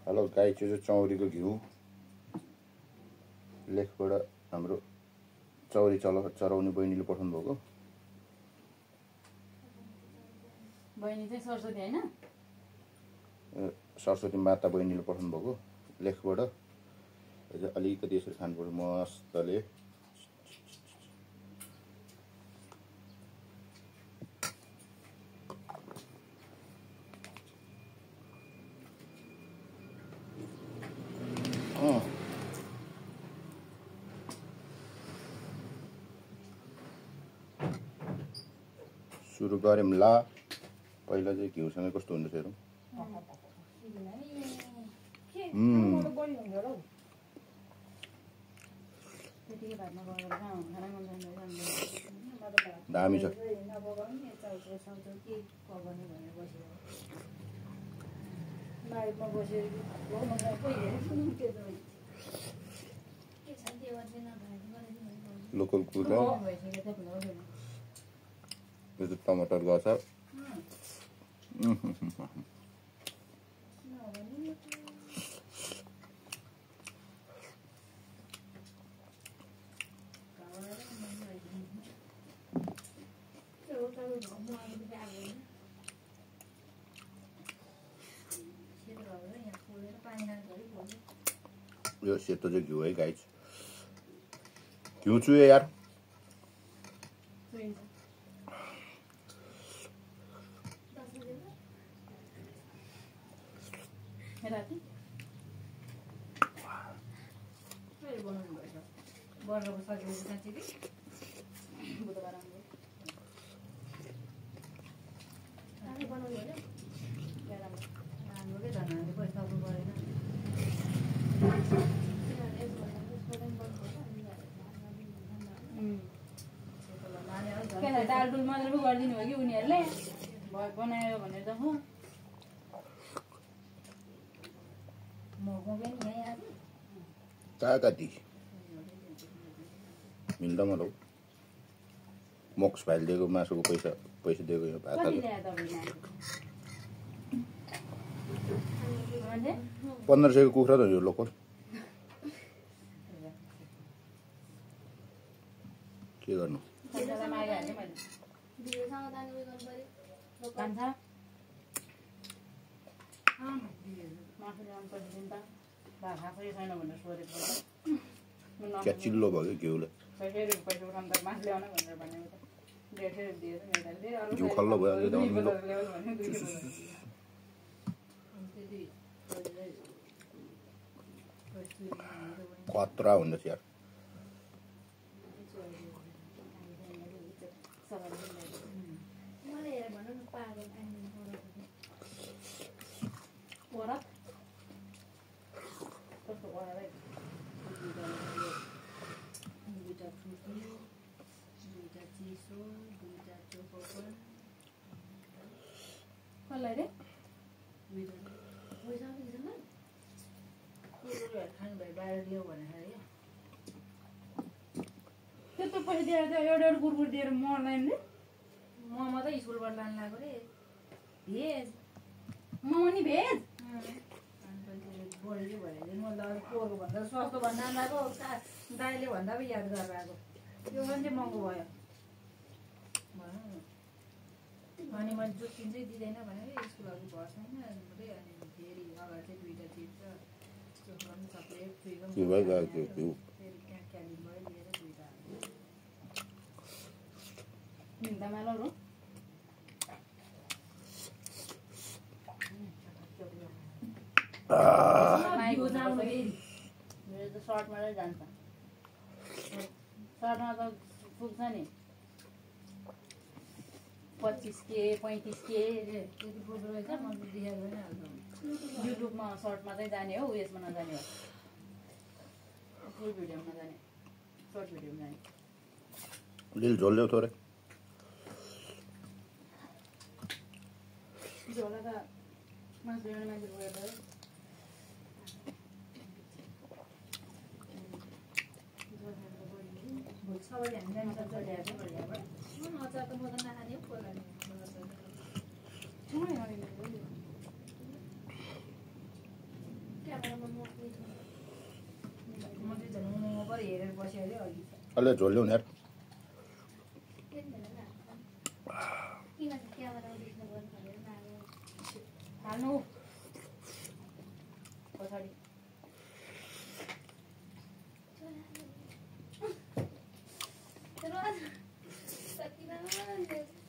Hello guys, यो चाहिँ चौरीको घिउ लेखबाट हाम्रो चौरी चराउने बहिनीले पठाउनु भएको। बहिनी चाहिँ सरस्वती हैन, सरस्वती माता बहिनीले पठाउनु भएको लेखबाट। यो चाहिँ अलिकति यसरी खानुपर्छ मस्तले। सुरु गरौँ ल। पहिला चाहिँ घिउसँग कस्तो हुन्छ हेरौँ। दामी छ। लोकल कुखुरा, यो चाहिँ टमाटरको अचार। यो सेतो चाहिँ घिउ है गाइस, घिउ चुयो यार। दालडुल मात्र पो गरिदिनु भयो कि उनीहरूले बनायो भनेर त हो। कति मिल्दा मलाई मोक्स भाइले दिएको मासुको पैसा दिएको यो भात 1500 को कुखुरा त यो लोकल। के गर्नु क्या चिल्लो भयो घिउले। घिउ खल्लो भयो खतरा हुँदैछ यार। त्यत्रो पैसा दिएर एउटा कुरकुर दिएर मर्दैन रे। मोमो त स्कुलबाट लानु लाग्यो रे। भेज मोमो नि भेज बोल्यो भने म ल पोको भन्दा सस्तो भन्दा आएको दाइले भन्दा पनि याद गरेर आएको। यो पनि चाहिँ महँगो भयो अनि मैले जुत्तिन चाहिँ दिँदैन भनेर स्कुल अघि भर्छ होइन। अनि फेरि अगाडि चाहिँ दुईवटा चिज छ सबले फेरि क्यालिनबाट लिएर दुईवटा मिल्दामालो मेरो त सर्टमा जान्छ। सर्टमा त पुग्छ नि 25K 35K त्यति पुग्दो रहेछ। म त देखाएर पनि हाल्छु। युट्युबमा सर्टमा चाहिँ जाने हो, उयसमा नजाने हो, फुल भिडियोमा नजाने, सर्ट भिडियोमा जाने। दिल झोल ल्याउ थोरै। झोला त मासु ल्याउने मान्छे गएर सबैले हामी जान्छ ल्याएर अचार त म त नखाने पो म चाहिँ झन् मोमो हेरेर बस्यो अरे अघि अलि झोल ल्याउनु यार हाल्नु पछाडि कति